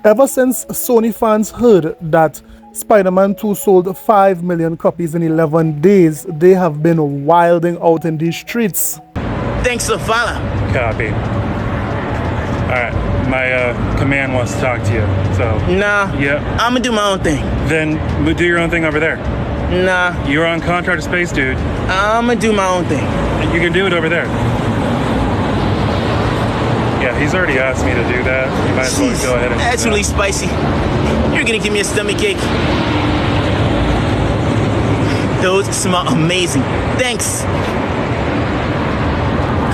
Ever since Sony fans heard that Spider-Man 2 sold 5 million copies in 11 days, they have been wilding out in these streets. Thanks for the follow. Copy. Alright, my command wants to talk to you, so... Nah, Yep. I'ma do my own thing. Then do your own thing over there. Nah, You're on contract to Space Dude. I'ma do my own thing. You can do it over there. Yeah, he's already asked me to do that. You might as well Jeez, go ahead and do that's that. really spicy. You're gonna give me a stomach ache. Those smell amazing. Thanks.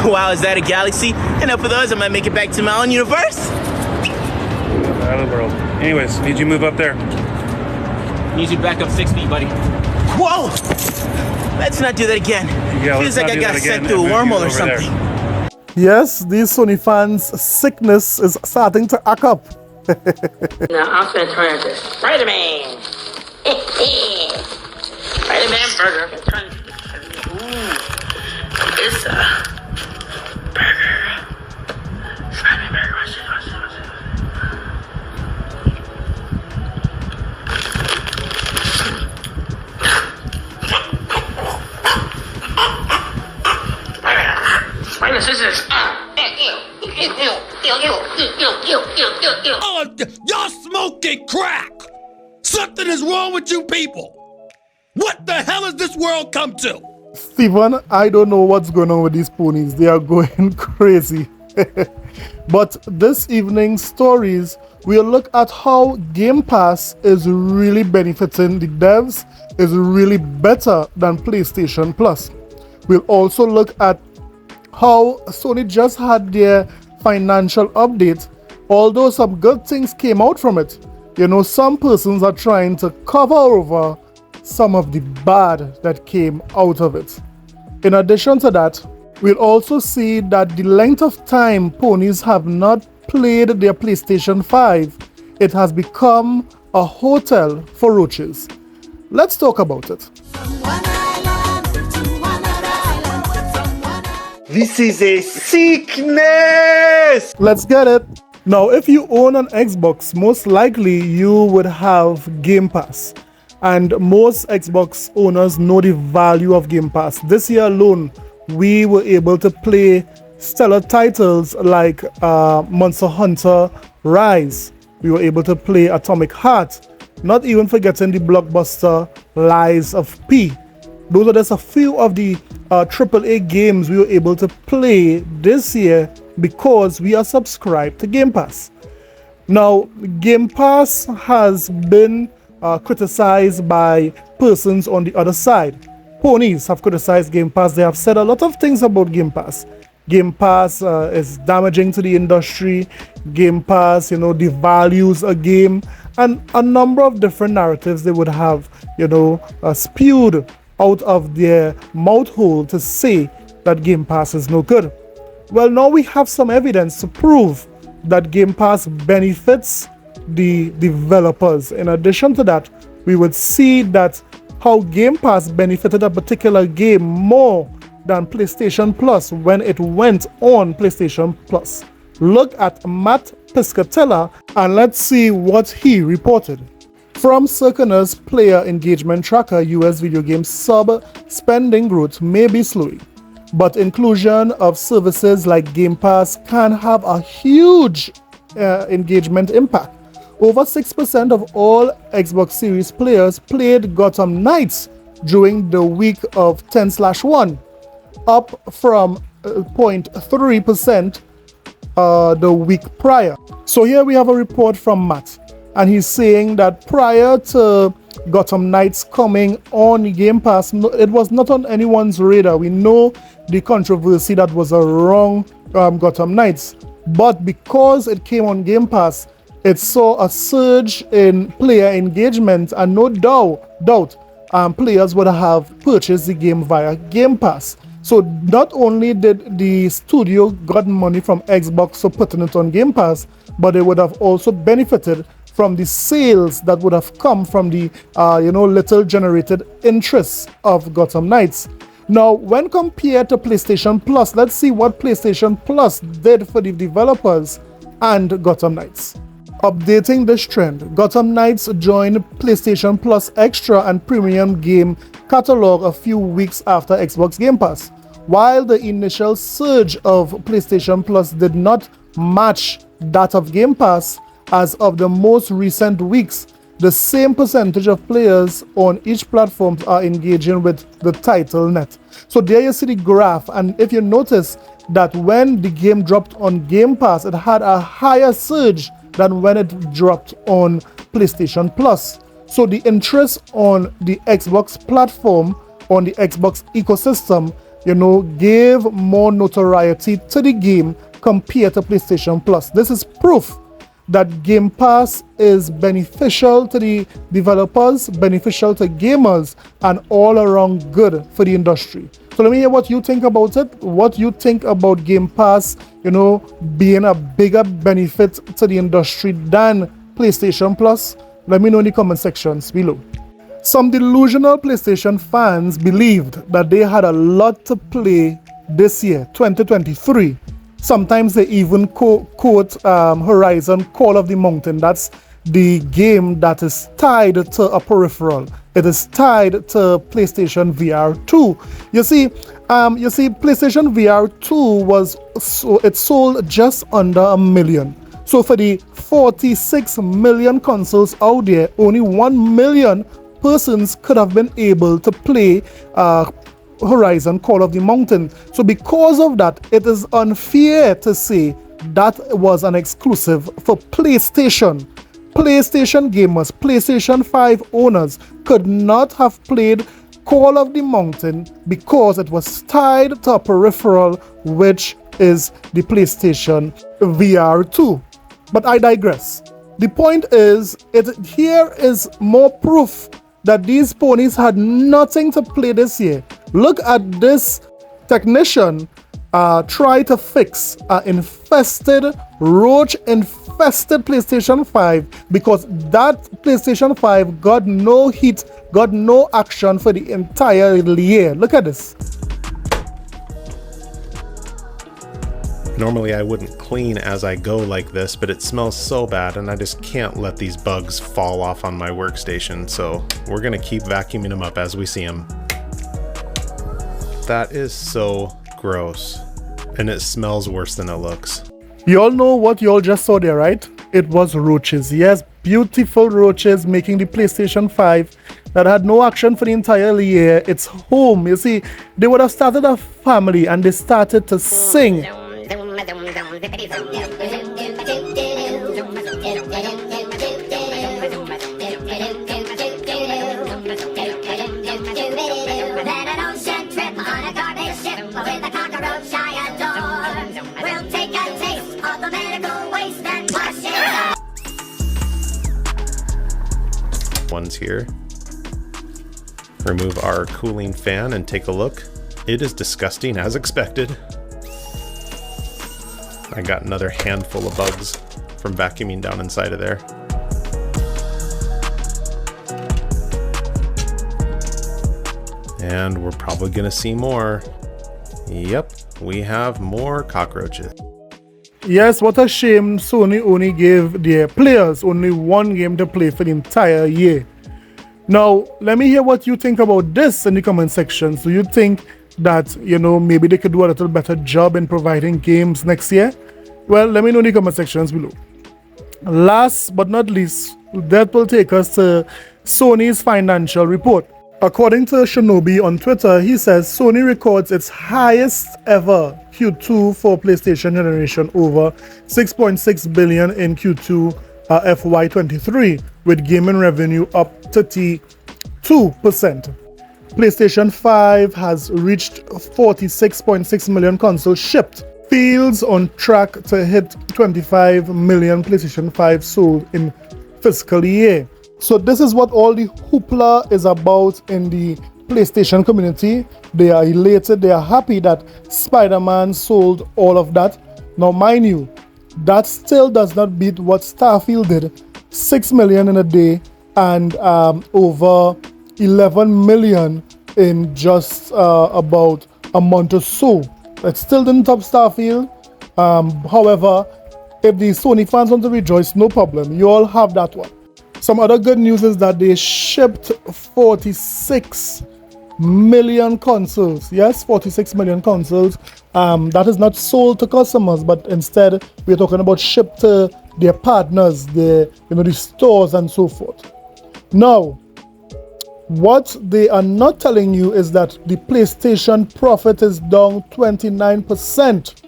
Wow, is that a galaxy? Enough of those, I might make it back to my own universe. Out of the world. Anyways, need you move up there. Need you back up 6 feet, buddy. Whoa! Let's not do that again. Yeah, Feels let's like not I do got that again sent through a and move you wormhole or over there. something. Yes, these Sony fans' sickness is starting to act up. Now I'm gonna turn into Spider-Man. Spider-Man burger. Ooh, it's a burger. Spider-Man burger. Watch it. Spider scissors. Oh, y'all smoking crack! Something is wrong with you people! What the hell has this world come to? Steven, I don't know what's going on with these ponies. They are going crazy. But this evening's stories, we'll look at how Game Pass is really benefiting the devs, is really better than PlayStation Plus. We'll also look at how Sony just had their financial update, although some good things came out from it. You know, some persons are trying to cover over some of the bad that came out of it. In addition to that, we'll also see that the length of time ponies have not played their PlayStation 5, it has become a hotel for roaches. Let's talk about it. This is a sickness! Let's get it. Now, if you own an Xbox, most likely you would have Game Pass. And most Xbox owners know the value of Game Pass. This year alone, we were able to play stellar titles like Monster Hunter Rise. We were able to play Atomic Heart, not even forgetting the blockbuster Lies of P. Those are just a few of the AAA games we were able to play this year because we are subscribed to Game Pass. Now, Game Pass has been criticized by persons on the other side. Ponies have criticized Game Pass. They have said a lot of things about Game Pass. Game Pass is damaging to the industry. Game Pass, devalues a game, and a number of different narratives they would have, spewed out of their mouth hole to say that Game Pass is no good. Well, now we have some evidence to prove that Game Pass benefits the developers. In addition to that, we would see that how Game Pass benefited a particular game more than PlayStation Plus when it went on PlayStation Plus. Look at Matt Piscatella and let's see what he reported. From Circana's player engagement tracker, US video game sub spending growth may be slowing, but inclusion of services like Game Pass can have a huge engagement impact. Over 6% of all Xbox Series players played Gotham Knights during the week of 10/1, up from 0.3% the week prior. So here we have a report from Matt, and he's saying that prior to Gotham Knights coming on Game Pass, it was not on anyone's radar. We know the controversy that was around Gotham Knights, but because it came on Game Pass, it saw a surge in player engagement, and no doubt players would have purchased the game via Game Pass. So not only did the studio got money from Xbox for putting it on Game Pass, but they would have also benefited from the sales that would have come from the little generated interest of Gotham Knights. Now, when compared to PlayStation Plus, let's see what PlayStation Plus did for the developers and Gotham Knights. Updating this trend, Gotham Knights joined PlayStation Plus Extra and Premium game catalog a few weeks after Xbox Game Pass. While the initial surge of PlayStation Plus did not match that of Game Pass, as of the most recent weeks, the same percentage of players on each platform are engaging with the title net. So there you see the graph, and if you notice that when the game dropped on Game Pass, it had a higher surge than when it dropped on PlayStation Plus. So the interest on the Xbox platform, on the Xbox ecosystem, gave more notoriety to the game compared to PlayStation Plus. This is proof that Game Pass is beneficial to the developers, beneficial to gamers, and all around good for the industry. So let me hear what you think about it, what you think about Game Pass, being a bigger benefit to the industry than PlayStation Plus. Let me know in the comment sections below. Some delusional PlayStation fans believed that they had a lot to play this year, 2023. Sometimes they even quote Horizon Call of the Mountain. That's the game that is tied to a peripheral. It is tied to PlayStation VR 2. You see, PlayStation VR 2 it sold just under 1 million. So for the 46 million consoles out there, only 1 million persons could have been able to play Horizon Call of the Mountain. So because of that, it is unfair to say that was an exclusive for PlayStation. PlayStation gamers, PlayStation 5 owners could not have played Call of the Mountain because it was tied to a peripheral, which is the PlayStation VR 2. But I digress. The point is, here is more proof that these ponies had nothing to play this year. Look at this technician try to fix an roach-infested PlayStation 5 because that PlayStation 5 got no heat, got no action for the entire year. Look at this. Normally I wouldn't clean as I go like this, but it smells so bad and I just can't let these bugs fall off on my workstation, so we're gonna keep vacuuming them up as we see them. That is so gross, and it smells worse than it looks. You all know what you all just saw there, right? It was roaches. Yes, beautiful roaches making the PlayStation 5 that had no action for the entire year its home. You see, they would have started a family and they started to sing. Ones here. Remove our cooling fan and take a look. It is disgusting as expected. I got another handful of bugs from vacuuming down inside of there. And we're probably gonna see more. Yep, we have more cockroaches. Yes, what a shame Sony only gave their players only one game to play for the entire year. Now, let me hear what you think about this in the comment sections. Do you think that, maybe they could do a little better job in providing games next year? Well, let me know in the comment sections below. Last but not least, that will take us to Sony's financial report. According to Shinobi on Twitter, he says Sony records its highest ever Q2 for PlayStation generation, over 6.6 billion in Q2 FY23, with gaming revenue up 32%. PlayStation 5 has reached 46.6 million consoles shipped. Feels on track to hit 25 million PlayStation 5 sold in fiscal year. So this is what all the hoopla is about in the PlayStation community. They are elated, they are happy that Spider-Man sold all of that. Now mind you, that still does not beat what Starfield did, 6 million in a day and over 11 million in just about a month or so. It still didn't top Starfield. However, If the Sony fans want to rejoice, no problem. You all have that one. Some other good news is that they shipped 46 million consoles. Yes, 46 million consoles. That is not sold to customers, but instead we're talking about shipped to their partners, the stores and so forth. Now, what they are not telling you is that the PlayStation profit is down 29%.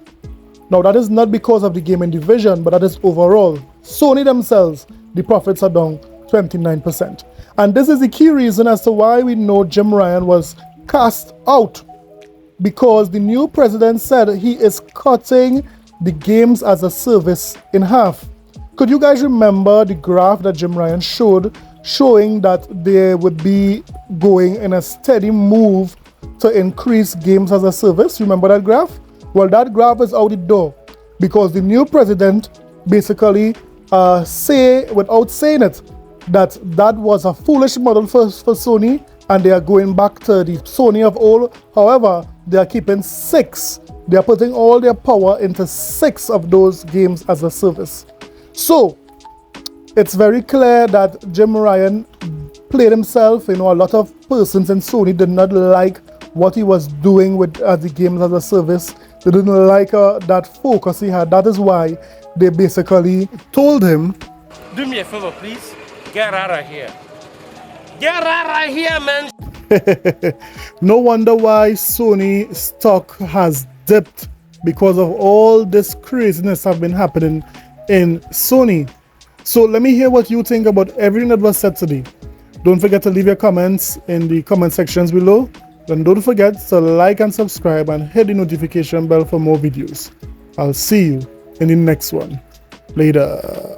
Now, that is not because of the gaming division, but that is overall. Sony themselves, the profits are down 29%. And this is the key reason as to why we know Jim Ryan was cast out. Because the new president said he is cutting the games as a service in half. Could you guys remember the graph that Jim Ryan showed, showing that they would be going in a steady move to increase games as a service? Remember that graph? Well, that graph is out the door because the new president basically say, without saying it, that was a foolish model for Sony, and they are going back to the Sony of old. However, they are keeping 6. They are putting all their power into 6 of those games as a service. So it's very clear that Jim Ryan played himself. A lot of persons in Sony did not like what he was doing with the games as a service. They didn't like that focus he had. That is why they basically told him, do me a favor, please. Get out of here. Get out of here, man. No wonder why Sony stock has dipped, because of all this craziness have been happening in Sony. So let me hear what you think about everything that was said today. Don't forget to leave your comments in the comment sections below. And don't forget to like and subscribe and hit the notification bell for more videos. I'll see you in the next one. Later.